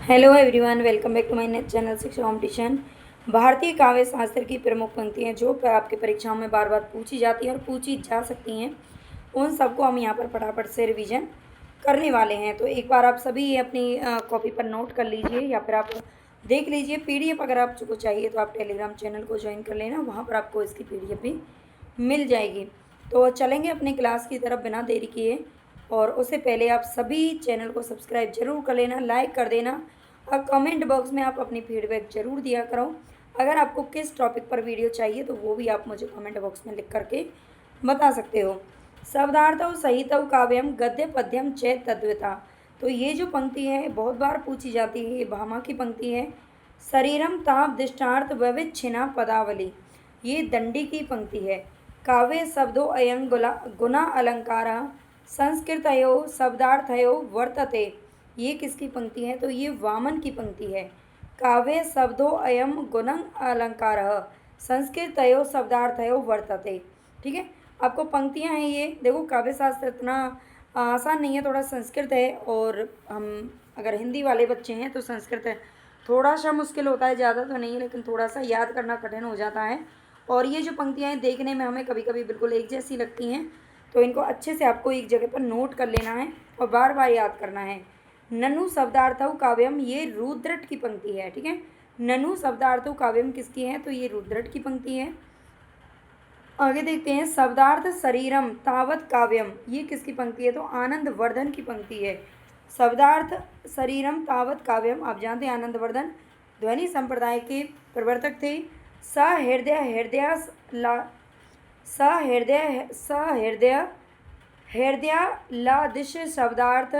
Hello everyone, welcome back to my net channel Shiksha competition. भारतीय काव्य शास्त्र की प्रमुख पंक्तियाँ जो आपकी परीक्षाओं में बार बार पूछी जाती हैं और पूछी जा सकती हैं, उन सबको हम यहाँ पर फटाफट से रिवीजन करने वाले हैं। तो एक बार आप सभी अपनी कॉपी पर नोट कर लीजिए या फिर आप देख लीजिए। पीडीएफ अगर आपको चाहिए तो आप टेलीग्राम चैनल को ज्वाइन कर लेना, वहाँ पर आपको इसकी पीडीएफ भी मिल जाएगी। तो चलेंगे अपनी क्लास की तरफ बिना देरी किए, और उससे पहले आप सभी चैनल को सब्सक्राइब जरूर कर लेना, लाइक कर देना और कमेंट बॉक्स में आप अपनी फीडबैक जरूर दिया करो। अगर आपको किस टॉपिक पर वीडियो चाहिए तो वो भी आप मुझे कमेंट बॉक्स में लिख करके बता सकते हो। शब्दार्थौ सहितौ काव्यम गद्य पद्यम चेत तद्विता। तो ये जो पंक्ति है बहुत बार पूछी जाती है, ये भामा की पंक्ति है। शरीरम ताप दृष्टार्थ विविच्छिन्ना पदावली, ये दंडी की पंक्ति है। काव्य शब्दों अयं गुना अलंकार संस्कृतयो शब्दार्थयो वर्तते, ये किसकी पंक्ति है? तो ये वामन की पंक्ति है। काव्य शब्दों अयम गुणं अलंकार संस्कृतयो शब्दार्थयो वर्तते। ठीक है, आपको पंक्तियां हैं ये देखो। काव्य शास्त्र इतना आसान नहीं है, थोड़ा संस्कृत है, और हम अगर हिंदी वाले बच्चे हैं तो संस्कृत है थोड़ा सा मुश्किल होता है, ज़्यादा तो नहीं है लेकिन थोड़ा सा याद करना कठिन हो जाता है। और ये जो पंक्तियाँ हैं देखने में हमें कभी कभी बिल्कुल एक जैसी लगती हैं, तो इनको अच्छे से आपको एक जगह पर नोट कर लेना है और बार बार याद करना है। ननु शब्दार्थौ काव्यम, ये रुद्रट की पंक्ति है। ठीक है, ननु शब्दार्थौ काव्यम किसकी है? तो ये रुद्रट की पंक्ति है। आगे देखते हैं, शब्दार्थ शरीरम तावत काव्यम, ये किसकी पंक्ति है? तो आनंद वर्धन की पंक्ति है। शब्दार्थ शरीरम तावत काव्यम, आप जानते हैं आनंद वर्धन ध्वनि संप्रदाय के प्रवर्तक थे। सहृदय हृदय हृदयालादिश शब्दार्थ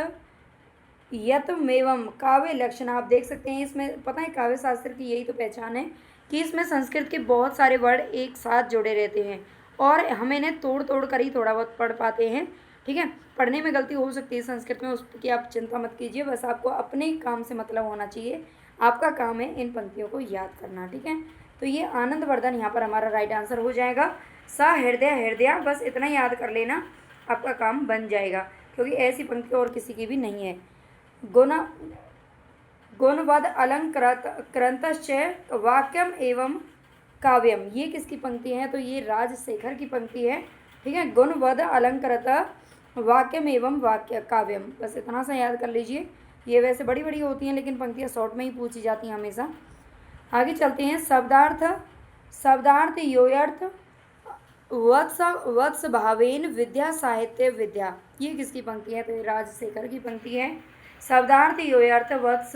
यतमेवं काव्य लक्षण, आप देख सकते हैं इसमें। पता है काव्य शास्त्र की यही तो पहचान है कि इसमें संस्कृत के बहुत सारे वर्ड एक साथ जुड़े रहते हैं और हम इन्हें तोड़ तोड़ कर ही थोड़ा बहुत पढ़ पाते हैं। ठीक है, पढ़ने में गलती हो सकती है संस्कृत में, उसकी आप चिंता मत कीजिए, बस आपको अपने काम से मतलब होना चाहिए। आपका काम है इन पंक्तियों को याद करना। ठीक है, तो ये आनंद वर्धन यहाँ पर हमारा राइट आंसर हो जाएगा। सहृदय हृदय, बस इतना याद कर लेना, आपका काम बन जाएगा, क्योंकि ऐसी पंक्ति और किसी की भी नहीं है। गुणवद अलंकृतश्च वाक्यम एवं काव्यम, ये किसकी पंक्ति है? तो ये राजशेखर की पंक्ति है। ठीक है, गुणवद अलंकृत वाक्यम एवं वाक्य काव्यम, बस इतना सा याद कर लीजिए। ये वैसे बड़ी बड़ी होती हैं लेकिन पंक्तियाँ शॉर्ट में ही पूछी जाती हैं हमेशा। आगे चलते हैं, शब्दार्थ योयर्थ वत्स भावेन विद्या साहित्य विद्या, ये किसकी पंक्ति है? तो ये राजशेखर की पंक्ति है। शब्दार्थ योयर्थ वत्स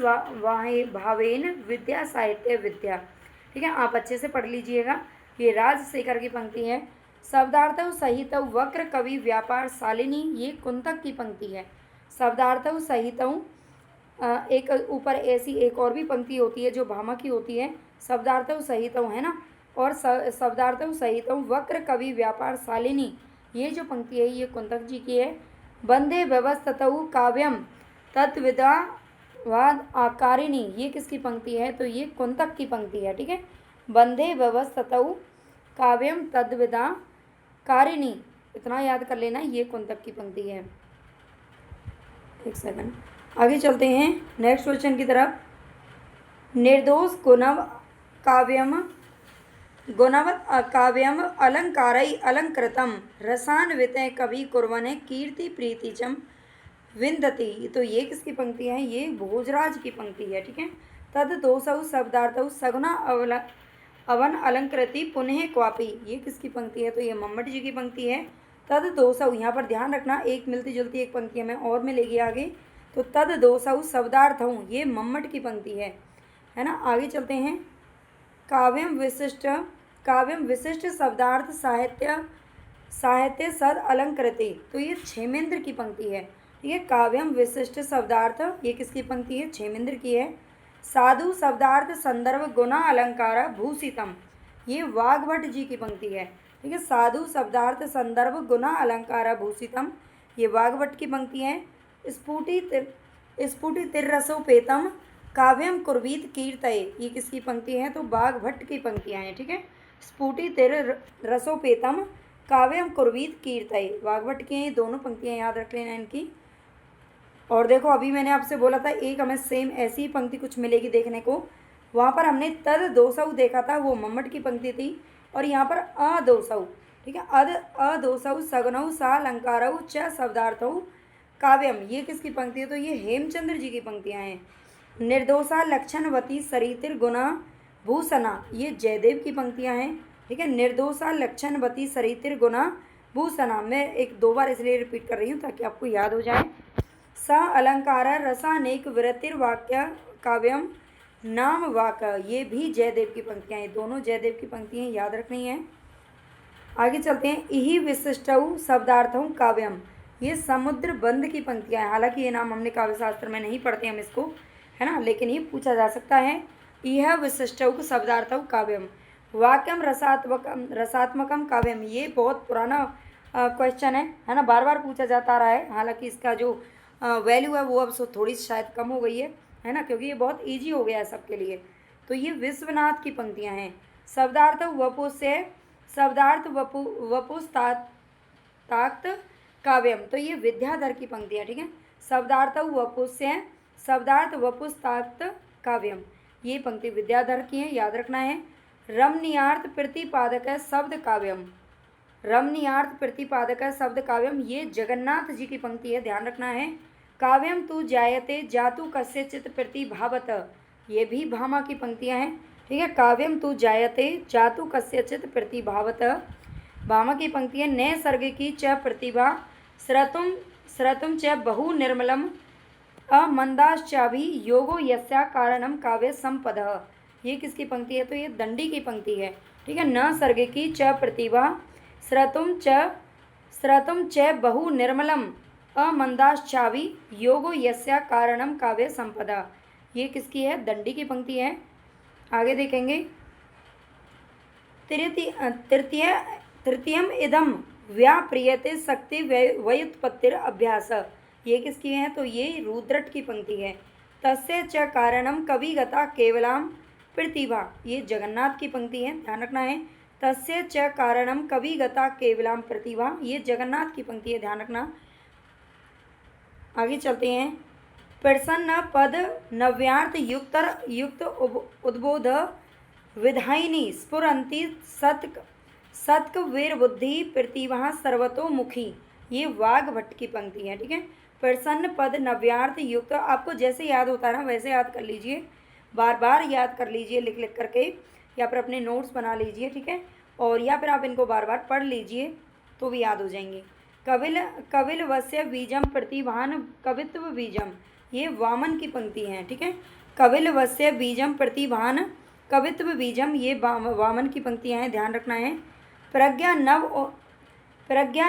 भावेन विद्या साहित्य विद्या। ठीक है, आप अच्छे से पढ़ लीजिएगा, ये राजशेखर की पंक्ति है। शब्दार्थ सहित वक्र कवि व्यापार शालिनी, ये कुंतक की पंक्ति है। शब्दार्थ सहित एक ऊपर ऐसी एक और भी पंक्ति होती है जो भामा की होती है, शब्दार्थ सहित है ना, और शब्दार्थ सहित वक्र कवि व्यापार शालिनी, ये जो पंक्ति है ये कुंतक जी की है। वंदे व्यवस्थतौ काव्यम तत्विदा वाद आकारिणी, ये किसकी पंक्ति है? तो ये कुंतक की पंक्ति है। ठीक है, वंदे व्यवस्थतौ काव्यम तद्विदा कारिणी, इतना याद कर लेना, ये कुंतक की पंक्ति है। एक सेकंड, आगे चलते हैं नेक्स्ट क्वेश्चन की तरफ। निर्दोष गुणवत् काव्यम अलंकारै अलंकृतम रसान्वितः कवि कुर्वन् कीर्ति प्रीतिचम विंदति, तो ये किसकी पंक्ति है? ये भोजराज की पंक्ति है। ठीक है, तद दोषौ शब्दार्थौ सगुना अवन अलंकृति पुनः क्वापी, ये किसकी पंक्ति है? तो ये मम्मट जी की पंक्ति है। तद दोषौ, यहाँ पर ध्यान रखना, एक मिलती जुलती एक पंक्ति हमें और मिलेगी आगे। तो तद दोषौ शब्दार्थौ, ये मम्मट की पंक्ति है ना। आगे चलते हैं, काव्यम विशिष्ट शब्दार्थ साहित्य सद अलंकृति, तो ये क्षेमेंद्र की पंक्ति है। ठीक है, काव्यम विशिष्ट शब्दार्थ, ये किसकी पंक्ति है? क्षेमेंद्र की है। साधु शब्दार्थ संदर्भ गुना अलंकार भूषितम, ये वाग्भट जी की पंक्ति है। ठीक है, साधु शब्दार्थ संदर्भ गुना अलंकार भूषितम, ये वाग्भट की पंक्ति है। स्फुटितिरसोपेतम काव्यम कुर्वीत कीर्तये, ये किसकी पंक्ति है? तो वाग्भट की पंक्तियाँ हैं। ठीक है, स्फुटितिरसोपेतम काव्यम कुर्वीत कीर्तये, वाग्भट की दोनों पंक्तियाँ याद रख लेना इनकी। और देखो अभी मैंने आपसे बोला था एक हमें सेम ऐसी ही पंक्ति कुछ मिलेगी देखने को। वहाँ पर हमने तद दोसौ देखा था, वो मम्मट की पंक्ति थी। और यहाँ पर अदोसौ, ठीक है, अदोसौ सगुनौ सा अलंकारौ च शब्दार्थौ काव्यम, ये किसकी पंक्ति है? तो ये हेमचंद्र जी की पंक्तियाँ हैं। निर्दोषा लक्षणवती सरितिर गुना भूषणा, ये जयदेव की पंक्तियाँ हैं, ठीक है। निर्दोषा लक्षणवती सरितिर गुना भूषणा, मैं एक दो बार इसलिए रिपीट कर रही हूँ ताकि आपको याद हो जाए। स अलंकार रसानेक वृत्तिर्वाक्य काव्यम नाम वाक, ये भी जयदेव की पंक्तियाँ हैं, दोनों जयदेव की पंक्तियाँ याद रखनी है। आगे चलते हैं। इही विशिष्टौ शब्दार्थौ काव्यम, ये समुद्र बंध की पंक्तियाँ हैं। हालांकि ये नाम हमने काव्य शास्त्र में नहीं पढ़ते हम इसको, है ना, लेकिन ये पूछा जा सकता है। यह विशिष्टौ शब्दार्थौ काव्यम वाक्यम रसात्मकम काव्यम, ये बहुत पुराना क्वेश्चन है ना, बार बार पूछा जाता रहा है। हालांकि इसका जो वैल्यू है वो अब थोड़ी शायद कम हो गई है ना, क्योंकि ये बहुत ईजी हो गया है सबके लिए। तो ये विश्वनाथ की पंक्तियाँ हैं। शब्दार्थ वपुस्य, शब्दार्थ वपुस्ताक्त काव्यम, तो ये विद्याधर की पंक्तियाँ, ठीक है। शब्दार्थ वपुस्य, शब्दार्थ वपुस्ताक्त काव्यम, ये पंक्ति विद्याधर की है, याद रखना है। रमणीयार्थ प्रतिपादक शब्द काव्यम, रमणीयार्थ प्रतिपादक शब्द काव्यम, ये जगन्नाथ जी की पंक्ति है, ध्यान रखना है। काव्यम तु जायते जातु कस्यचित् प्रतिभावत, ये भी भामा की पंक्तियाँ हैं, ठीक है। काव्यम तु जायते जातु कस्यचित् प्रतिभावत, भामा की पंक्तियाँ। नए सर्ग की च प्रतिभा श्रतुम च बहु निर्मलम अमंदाश्चाभि योगो यस्या कारणम काव्य संपद, ये किसकी पंक्ति है? तो ये दंडी की पंक्ति है, ठीक है। न सर्ग की च प्रतिभा श्रतुम च बहु निर्मलम अमंदाश्चाभि योगो यस्या कारणम काव्य संपदा, ये किसकी है? दंडी की पंक्ति है। आगे देखेंगे। तृतीयम इदम व्याप्रियते शक्ति व्युत्पत्तिर अभ्यास, ये किसकी है? तो ये रुद्रट की पंक्ति है। तस्य च कारणम कविगता केवलाम प्रतिभा, ये जगन्नाथ की पंक्ति है, ध्यान रखना है। तस्य च कारणम कविगता केवलाम प्रतिभा, ये जगन्नाथ की पंक्ति है, ध्यान रखना। आगे चलते हैं। प्रसन्न पद नव्यार्थ युक्त उद्बोध विधायिनी स्फुरंती सत्क वीर बुद्धि प्रतिभा सर्वतोमुखी, ये वाघ भट्ट की पंक्ति है, ठीक है। प्रसन्न पद नव्यार्थ युक्त, आपको जैसे याद होता है ना वैसे याद कर लीजिए, बार बार याद कर लीजिए लिख लिख करके, या फिर अपने नोट्स बना लीजिए, ठीक है। और या फिर आप इनको बार बार पढ़ लीजिए तो भी याद हो जाएंगे। कविल वस्य बीजम प्रतिभान कवित्व बीजम, ये वामन की पंक्ति है, ठीक है। कविल वस्य बीजम प्रतिभान कवित्व बीजम, ये वामन की पंक्तियाँ हैं, ध्यान रखना है। प्रज्ञा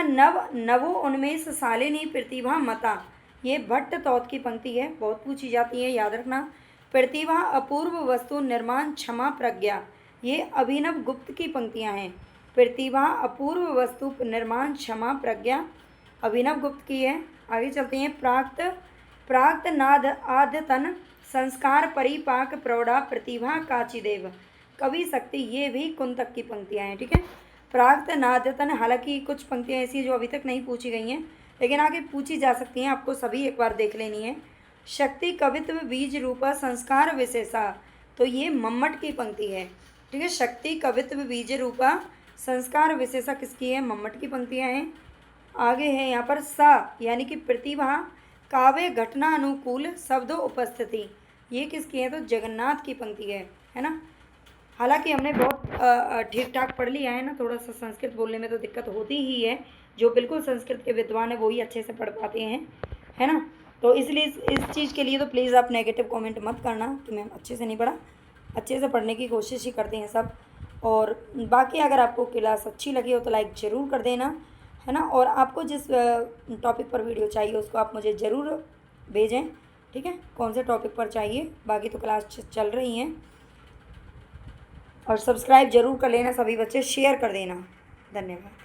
नवो उन्मेष शालिनी प्रतिभा मता, ये भट्ट तौत की पंक्ति है, बहुत पूछी जाती है, याद रखना। प्रतिभा अपूर्व वस्तु निर्माण क्षमा प्रज्ञा, ये अभिनव गुप्त की पंक्तियाँ हैं। प्रतिभा अपूर्व वस्तु निर्माण क्षमा प्रज्ञा, अभिनव गुप्त की है। आगे चलते हैं। प्राक्त नाद आद्यतन संस्कार परिपाक प्रौढ़ा प्रतिभा काचिदेव, कवि शक्ति, ये भी कुंतक की पंक्तियाँ हैं, ठीक है। प्राक्त नाद्यतन, हालांकि कुछ पंक्तियाँ ऐसी जो अभी तक नहीं पूछी गई हैं लेकिन आगे पूछी जा सकती हैं, आपको सभी एक बार देख लेनी है। शक्ति कवित्व बीज रूपा संस्कार विशेषा, तो ये मम्मट की पंक्ति है, ठीक है। शक्ति कवित्व बीज रूपा संस्कार विशेषा किसकी है? मम्मट की पंक्तियाँ हैं। आगे है यहाँ पर सा, यानी कि प्रतिभा काव्य घटना अनुकूल शब्दों उपस्थिति, ये किसकी है? तो जगन्नाथ की पंक्ति है ना। हालांकि हमने बहुत ठीक ठाक पढ़ लिया है ना, थोड़ा सा संस्कृत बोलने में तो दिक्कत होती ही है, जो बिल्कुल संस्कृत के विद्वान है वो ही अच्छे से पढ़ पाते हैं, है ना। तो इसलिए इस चीज़ के लिए तो प्लीज़ आप नेगेटिव कमेंट मत करना कि मैम अच्छे से नहीं पढ़ा, अच्छे से पढ़ने की कोशिश ही करते हैं सब। और बाकी अगर आपको क्लास अच्छी लगी हो तो लाइक ज़रूर कर देना, है ना। और आपको जिस टॉपिक पर वीडियो चाहिए उसको आप मुझे ज़रूर भेजें, ठीक है, कौन से टॉपिक पर चाहिए। बाकी तो क्लास चल रही हैं। और सब्सक्राइब ज़रूर कर लेना सभी बच्चे, शेयर कर देना। धन्यवाद।